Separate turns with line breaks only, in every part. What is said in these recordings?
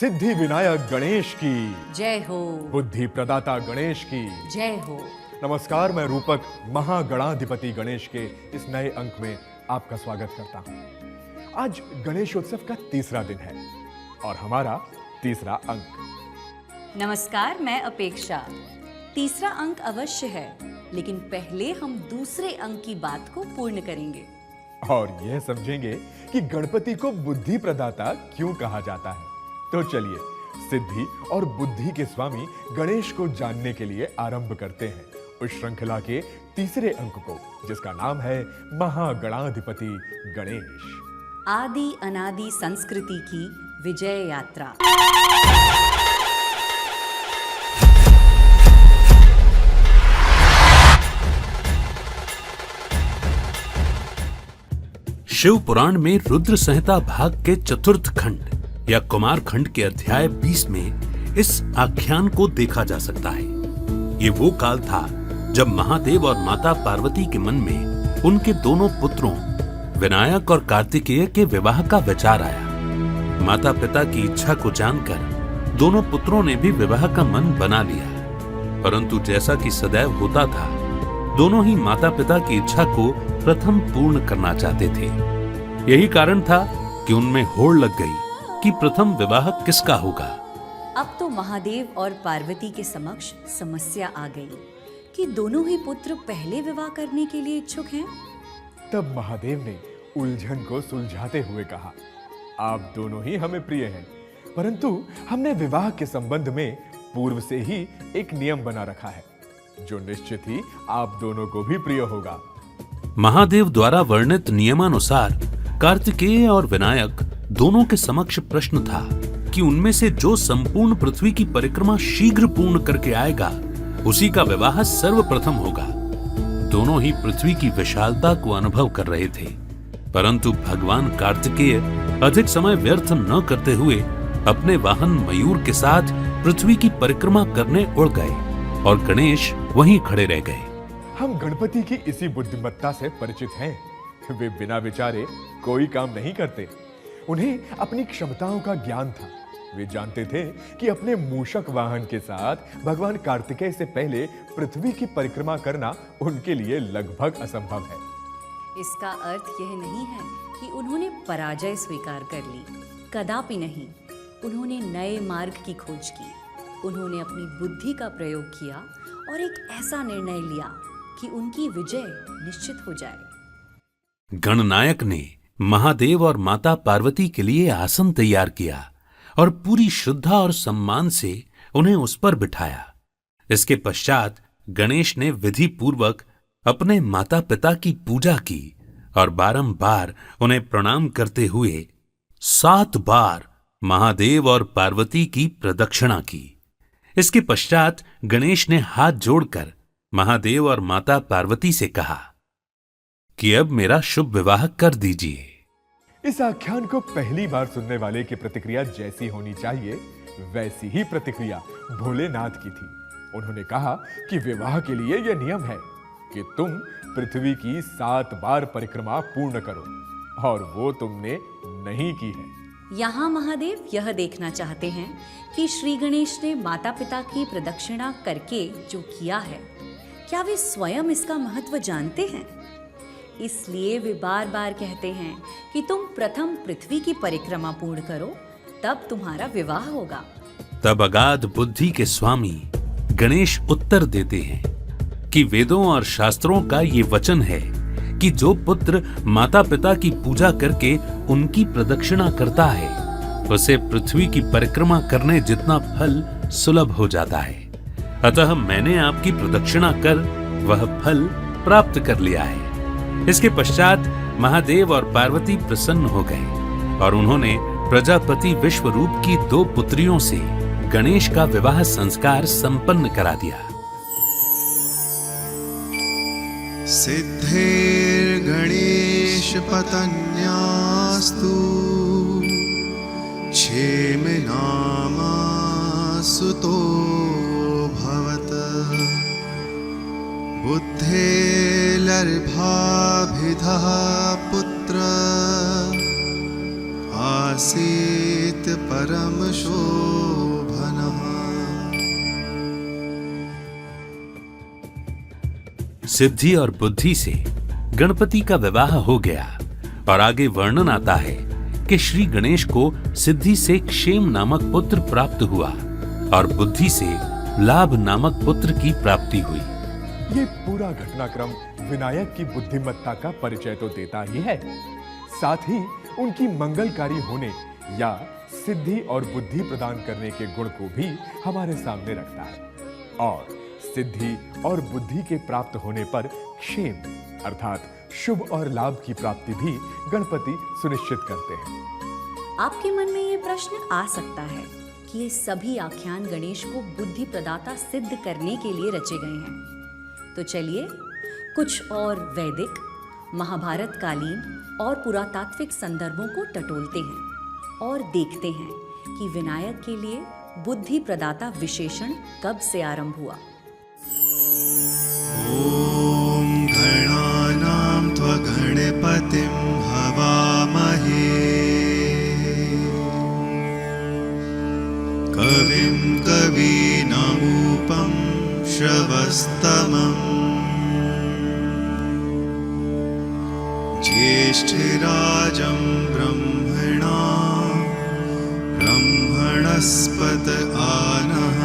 सिद्धि विनायक गणेश की
जय हो।
बुद्धि प्रदाता गणेश की
जय हो।
नमस्कार, मैं रूपक महागणाधिपति गणेश के इस नए अंक में आपका स्वागत करता हूं। आज गणेशोत्सव का तीसरा दिन है और हमारा तीसरा अंक।
नमस्कार, मैं अपेक्षा। तीसरा अंक अवश्य है, लेकिन पहले हम दूसरे अंक की बात को पूर्ण करेंगे
और यह समझेंगे कि गणपति को बुद्धि प्रदाता क्यों कहा जाता है। तो चलिए सिद्धि और बुद्धि के स्वामी गणेश को जानने के लिए आरंभ करते हैं उस श्रृंखला के तीसरे अंक को, जिसका नाम है महागणाधिपति गणेश।
आदि अनादि संस्कृति की विजय यात्रा।
शिव पुराण में रुद्र संहिता भाग के चतुर्थ खंड या कुमार खंड के अध्याय 20 में इस आख्यान को देखा जा सकता है। ये वो काल था जब महादेव और माता पार्वती के मन में उनके दोनों पुत्रों विनायक और कार्तिकेय के विवाह का विचार आया। माता पिता की इच्छा को जानकर दोनों पुत्रों ने भी विवाह का मन बना लिया, परंतु जैसा कि सदैव होता था, दोनों ही माता पिता की इच्छा को प्रथम पूर्ण करना चाहते थे। यही कारण था कि उनमें होड़ लग गई कि प्रथम विवाह किसका होगा।
अब तो महादेव और पार्वती के समक्ष समस्या आ गई कि दोनों ही पुत्र पहले विवाह करने के लिए इच्छुक हैं।
तब महादेव ने उलझन को सुलझाते हुए कहा, आप दोनों ही हमें प्रिय हैं, परंतु हमने विवाह के संबंध में पूर्व से ही एक नियम बना रखा है, जो निश्चित ही आप दोनों को भी प्रिय होगा।
महादेव द्वारा वर्णित नियमानुसार कार्तिकेय और विनायक दोनों के समक्ष प्रश्न था कि उनमें से जो संपूर्ण पृथ्वी की परिक्रमा शीघ्र पूर्ण करके आएगा, उसी का विवाह सर्वप्रथम होगा। दोनों ही पृथ्वी की विशालता को अनुभव कर रहे थे, परंतु भगवान कार्तिकेय अधिक समय व्यर्थ न करते हुए अपने वाहन मयूर के साथ पृथ्वी की परिक्रमा करने उड़ गए और गणेश वहीं खड़े रह गए।
हम गणपति की इसी बुद्धिमत्ता से परिचित हैं। वे बिना विचारे कोई काम नहीं करते। उन्हें अपनी क्षमताओं का ज्ञान था। वे जानते थे कि अपने मूषक वाहन के साथ भगवान कार्तिकेय से पहले पृथ्वी की परिक्रमा करना उनके लिए लगभग असंभव है।
इसका अर्थ यह नहीं है कि उन्होंने पराजय स्वीकार कर ली, कदापि नहीं। उन्होंने नए मार्ग की खोज की। उन्होंने अपनी बुद्धि का प्रयोग किया और एक ऐसा निर्णय लिया कि उनकी विजय निश्चित हो जाए।
गणनायक ने महादेव और माता पार्वती के लिए आसन तैयार किया और पूरी श्रद्धा और सम्मान से उन्हें उस पर बिठाया। इसके पश्चात गणेश ने विधि पूर्वक अपने माता पिता की पूजा की और बारंबार उन्हें प्रणाम करते हुए 7 बार महादेव और पार्वती की प्रदक्षिणा की। इसके पश्चात गणेश ने हाथ जोड़कर महादेव और माता पार्वती से कहा कि अब मेरा शुभ विवाह कर दीजिए।
इस आख्यान को पहली बार सुनने वाले की प्रतिक्रिया जैसी होनी चाहिए, वैसी ही प्रतिक्रिया भोलेनाथ की थी। उन्होंने कहा कि विवाह के लिए यह नियम है कि तुम पृथ्वी की 7 बार परिक्रमा पूर्ण करो, और वो तुमने नहीं की है।
यहाँ महादेव यह देखना चाहते हैं कि श्री गणेश ने माता पिता की प्रदक्षिणा करके जो किया है, क्या वे स्वयं इसका महत्व जानते हैं? इसलिए वे बार बार कहते हैं कि तुम प्रथम पृथ्वी की परिक्रमा पूर्ण करो, तब तुम्हारा विवाह होगा।
तब अगाध बुद्धि के स्वामी गणेश उत्तर देते हैं कि वेदों और शास्त्रों का ये वचन है कि जो पुत्र माता पिता की पूजा करके उनकी प्रदक्षिणा करता है, उसे पृथ्वी की परिक्रमा करने जितना फल सुलभ हो जाता है। अतः मैंने आपकी प्रदक्षिणा कर वह फल प्राप्त कर लिया है। इसके पश्चात महादेव और पार्वती प्रसन्न हो गए और उन्होंने प्रजापति विश्वरूप की 2 पुत्रियों से गणेश का विवाह संस्कार संपन्न करा दिया।
सिद्धिर्गणेश पतन्यास्तु क्षेम नामा सुतो भवत बुद्धेर्लर्भाभिधः पुत्र आसीत् परम शोभनः।
सिद्धि और बुद्धि से गणपति का विवाह हो गया और आगे वर्णन आता है कि श्री गणेश को सिद्धि से क्षेम नामक पुत्र प्राप्त हुआ और बुद्धि से लाभ नामक पुत्र की प्राप्ति हुई।
ये पूरा घटनाक्रम विनायक की बुद्धिमत्ता का परिचय तो देता ही है, साथ ही उनकी मंगलकारी होने या सिद्धि और बुद्धि प्रदान करने के गुण को भी हमारे सामने रखता है। और सिद्धि और बुद्धि के प्राप्त होने पर क्षेम अर्थात शुभ और लाभ की प्राप्ति भी गणपति सुनिश्चित करते हैं।
आपके मन में ये प्रश्न आ सकता है कि ये सभी आख्यान गणेश को बुद्धि प्रदाता सिद्ध करने के लिए रचे गए हैं। तो चलिए कुछ और वैदिक, महाभारत कालीन और पुरातात्विक संदर्भों को टटोलते हैं और देखते हैं कि विनायक के लिए बुद्धि प्रदाता विशेषण कब से आरंभ हुआ।
ॐ गणानां त्वगणपतिं हवामहे कविं कवीनामुपं श्रवस्तमम् ज्येष्ठराजं ब्रह्मणा ब्रह्मणस्पत आनः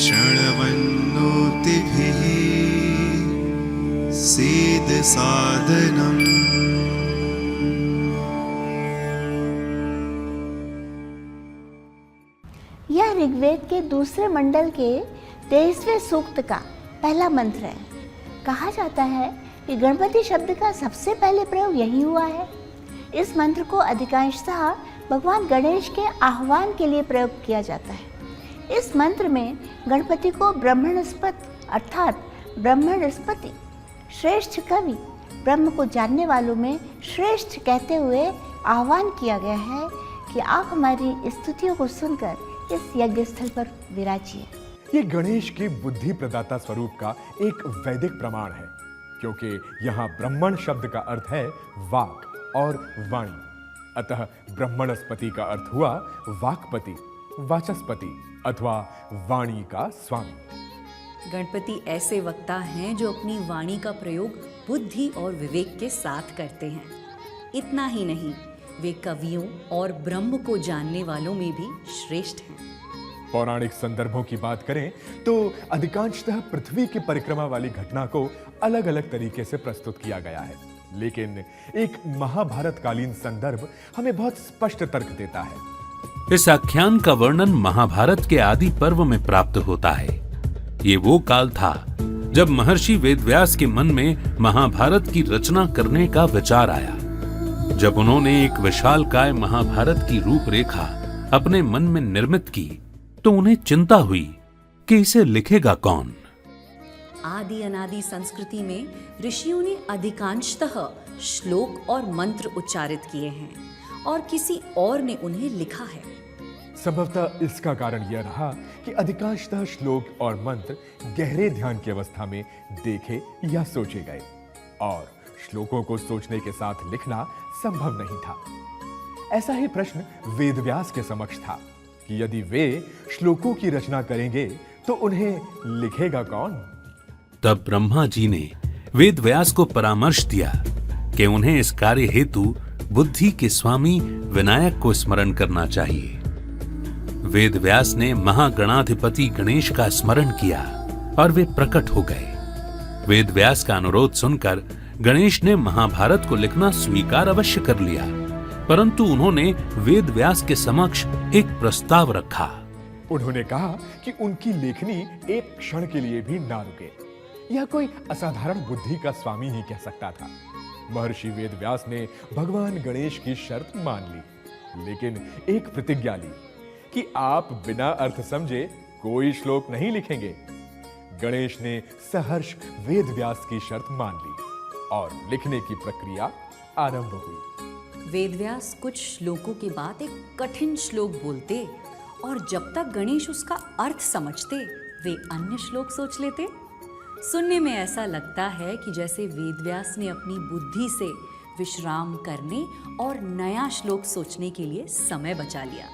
शृण्वन्नोतिभिः सीदसादनम्।
यह ऋग्वेद के दूसरे मंडल के 23वें सूक्त का पहला मंत्र है। कहा जाता है कि गणपति शब्द का सबसे पहले प्रयोग यही हुआ है। इस मंत्र को अधिकांशतः भगवान गणेश के आह्वान के लिए प्रयोग किया जाता है। इस मंत्र में गणपति को ब्रह्मणस्पत अर्थात ब्रह्मणस्पति श्रेष्ठ कवि, ब्रह्म को जानने वालों में श्रेष्ठ कहते हुए आह्वान किया गया है कि आप हमारी स्तुतियों को सुनकर इस यज्ञ स्थल पर विराजिए।
ये गणेश के बुद्धि प्रदाता स्वरूप का एक वैदिक प्रमाण है, क्योंकि यहाँ ब्रह्मण शब्द का अर्थ है वाक और वाणी। अतः ब्रह्मणस्पति का अर्थ हुआ वाक्पति, वाचस्पति अथवा वाणी का स्वामी।
गणपति ऐसे वक्ता हैं जो अपनी वाणी का प्रयोग बुद्धि और विवेक के साथ करते हैं। इतना ही नहीं, वे कवियों और ब्रह्म को जानने वालों में भी श्रेष्ठ हैं।
पौराणिक संदर्भों की बात करें तो अधिकांशतः पृथ्वी की परिक्रमा वाली घटना को अलग अलग तरीके से प्रस्तुत किया गया है, लेकिन एक महाभारत कालीन संदर्भ हमें बहुत स्पष्ट तर्क देता है।
इस आख्यान का वर्णन महाभारत के आदि पर्व में प्राप्त होता है। ये वो काल था जब महर्षि वेदव्यास के मन में महाभारत की रचना करने का विचार आया। जब उन्होंने एक विशालकाय महाभारत की रूपरेखा अपने मन में निर्मित की तो उन्हें चिंता हुई कि इसे लिखेगा कौन।
आदि अनादि संस्कृति में ऋषियों ने अधिकांशतः श्लोक और मंत्र उच्चारित किए हैं और किसी और ने उन्हें लिखा है।
संभवतः इसका कारण यह रहा कि अधिकांशतः श्लोक और मंत्र गहरे ध्यान की अवस्था में देखे या सोचे गए और श्लोकों को सोचने के साथ लिखना संभव नहीं था। ऐसा ही प्रश्न वेदव्यास के समक्ष था कि यदि वे श्लोकों की रचना करेंगे तो उन्हें लिखेगा कौन।
तब ब्रह्मा जी ने वेदव्यास को परामर्श दिया कि उन्हें इस कार्य हेतु बुद्धि के स्वामी विनायक को स्मरण करना चाहिए। वेदव्यास ने महागणाधिपति गणेश का स्मरण किया और वे प्रकट हो गए। वेदव्यास का अनुरोध सुनकर गणेश ने महाभारत को लिखना स्वीकार अवश्य कर लिया, परंतु उन्होंने वेदव्यास के समक्ष एक प्रस्ताव रखा।
उन्होंने कहा कि उनकी लेखनी एक क्षण के लिए भी ना रुके। यह कोई असाधारण बुद्धि का स्वामी ही कह सकता था। महर्षि वेदव्यास ने भगवान गणेश की शर्त मान ली, लेकिन एक प्रतिज्ञा ली कि आप बिना अर्थ समझे कोई श्लोक नहीं लिखेंगे। गणेश ने सहर्ष वेदव्यास की शर्त मान ली और लिखने की प्रक्रिया आरंभ हुई।
वेदव्यास कुछ श्लोकों के बाद एक कठिन श्लोक बोलते और जब तक गणेश उसका अर्थ समझते वे अन्य श्लोक सोच लेते। सुनने में ऐसा लगता है कि जैसे वेदव्यास ने अपनी बुद्धि से विश्राम करने और नया श्लोक सोचने के लिए समय बचा लिया।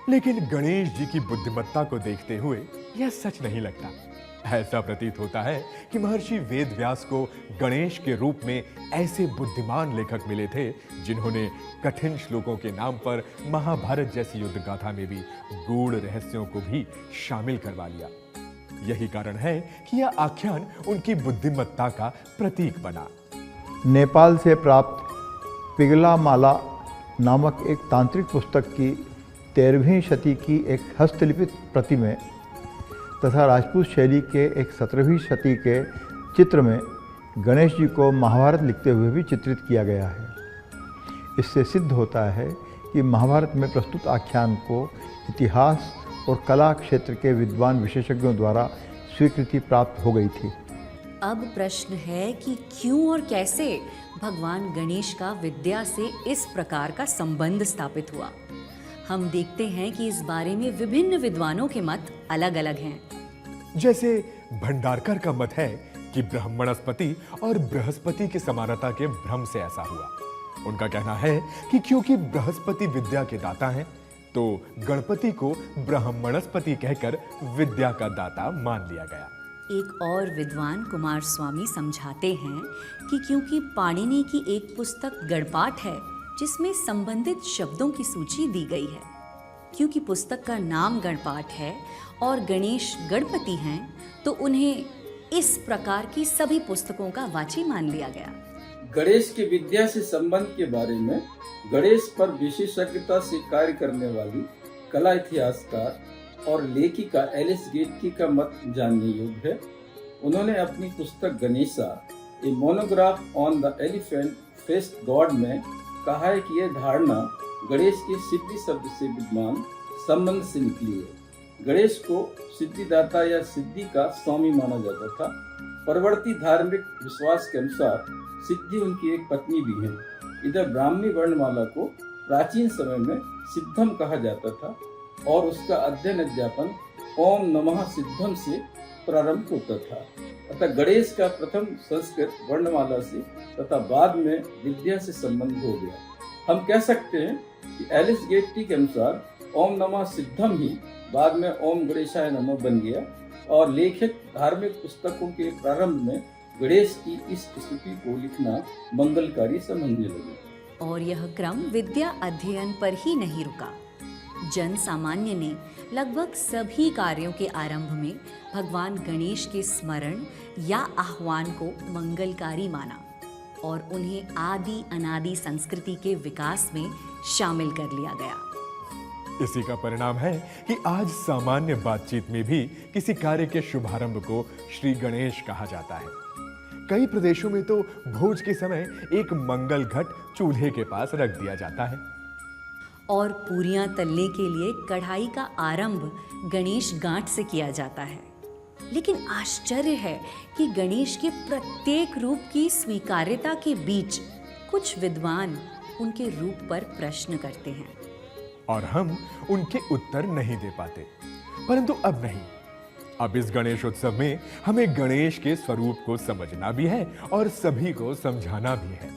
लेकिन गणेश जी की बुद्धिमत्ता को देखते हुए यह सच नहीं लगता। ऐसा प्रतीत होता है कि महर्षि वेदव्यास को गणेश के रूप में ऐसे बुद्धिमान लेखक मिले थे जिन्होंने कठिन श्लोकों के नाम पर महाभारत जैसी युद्ध गाथा में भी गूढ़ रहस्यों को भी शामिल करवा लिया। यही कारण है कि यह आख्यान उनकी बुद्धिमत्ता का प्रतीक बना।
नेपाल से प्राप्त पिघलामाला नामक एक तांत्रिक पुस्तक की 13वीं शती की एक हस्तलिखित प्रति में तथा राजपूत शैली के एक 17वीं शती के चित्र में गणेश जी को महाभारत लिखते हुए भी चित्रित किया गया है। इससे सिद्ध होता है कि महाभारत में प्रस्तुत आख्यान को इतिहास और कला क्षेत्र के विद्वान विशेषज्ञों द्वारा स्वीकृति प्राप्त हो गई थी।
अब प्रश्न है कि क्यों और कैसे भगवान गणेश का विद्या से इस प्रकार का संबंध स्थापित हुआ। हम देखते हैं कि इस बारे में विभिन्न विद्वानों के मत अलग अलग हैं।
जैसे भंडारकर का मत है कि ब्रह्मणस्पति और बृहस्पति की समानता के भ्रम से ऐसा हुआ। उनका कहना है कि क्योंकि बृहस्पति विद्या के दाता हैं, तो गणपति को ब्रह्मणस्पति कहकर विद्या का दाता मान लिया गया।
एक और विद्वान कुमार स्वामी समझाते हैं कि क्योंकि पाणिनि की एक पुस्तक गणपाठ है जिसमें संबंधित शब्दों की सूची दी गई है, क्योंकि पुस्तक का नाम गणपाठ है और गणेश गणपति हैं, तो उन्हें इस प्रकार की सभी पुस्तकों का वाची मान लिया गया।
गणेश की विद्या से संबंध के बारे में गणेश पर विशेषज्ञता से कार्य करने वाली कला इतिहासकार और लेखिका एलिस गेटकी का मत जानने योग्य है। उन्होंने अपनी पुस्तक Ganesha a monograph on the elephant faced god में कहा है कि यह धारणा गणेश के सिद्धि शब्द से विद्यमान संबंध से निकली है। गणेश को सिद्धिदाता या सिद्धि का स्वामी माना जाता था। परवर्ती धार्मिक विश्वास के अनुसार सिद्धि उनकी एक पत्नी भी है। इधर ब्राह्मी वर्णमाला को प्राचीन समय में सिद्धम कहा जाता था और उसका अध्ययन अध्यापन ओम नमः सिद्धम से प्रारंभ होता था। अतः गणेश का प्रथम संस्कृत वर्णमाला से तथा बाद में विद्या से संबंध हो गया। हम कह सकते हैं कि एलिस गेटकी के अनुसार ओम नमः सिद्धम ही बाद में ओम गणेशाय नमः बन गया और लेखक धार्मिक पुस्तकों के प्रारंभ में गणेश की इस स्तुति को लिखना मंगलकारी समझने लगे।
और यह क्रम विद्या अध्ययन पर ही नहीं रुका। जन सामान्य ने लगभग सभी कार्यों के आरंभ में भगवान गणेश के स्मरण या आह्वान को मंगलकारी माना और उन्हें आदि अनादि संस्कृति के विकास में शामिल कर लिया गया।
इसी का परिणाम है कि आज सामान्य बातचीत में भी किसी कार्य के शुभारंभ को श्री गणेश कहा जाता है। कई प्रदेशों में तो भोज के समय एक मंगल घट चूल्हे के पास रख दिया जाता है
और पूरियां तलने के लिए कढ़ाई का आरंभ गणेश गांठ से किया जाता है। लेकिन आश्चर्य है कि गणेश के प्रत्येक रूप की स्वीकार्यता के बीच कुछ विद्वान उनके रूप पर प्रश्न करते हैं
और हम उनके उत्तर नहीं दे पाते। परंतु अब नहीं, अब इस गणेशोत्सव में हमें गणेश के स्वरूप को समझना भी है और सभी को समझाना भी है।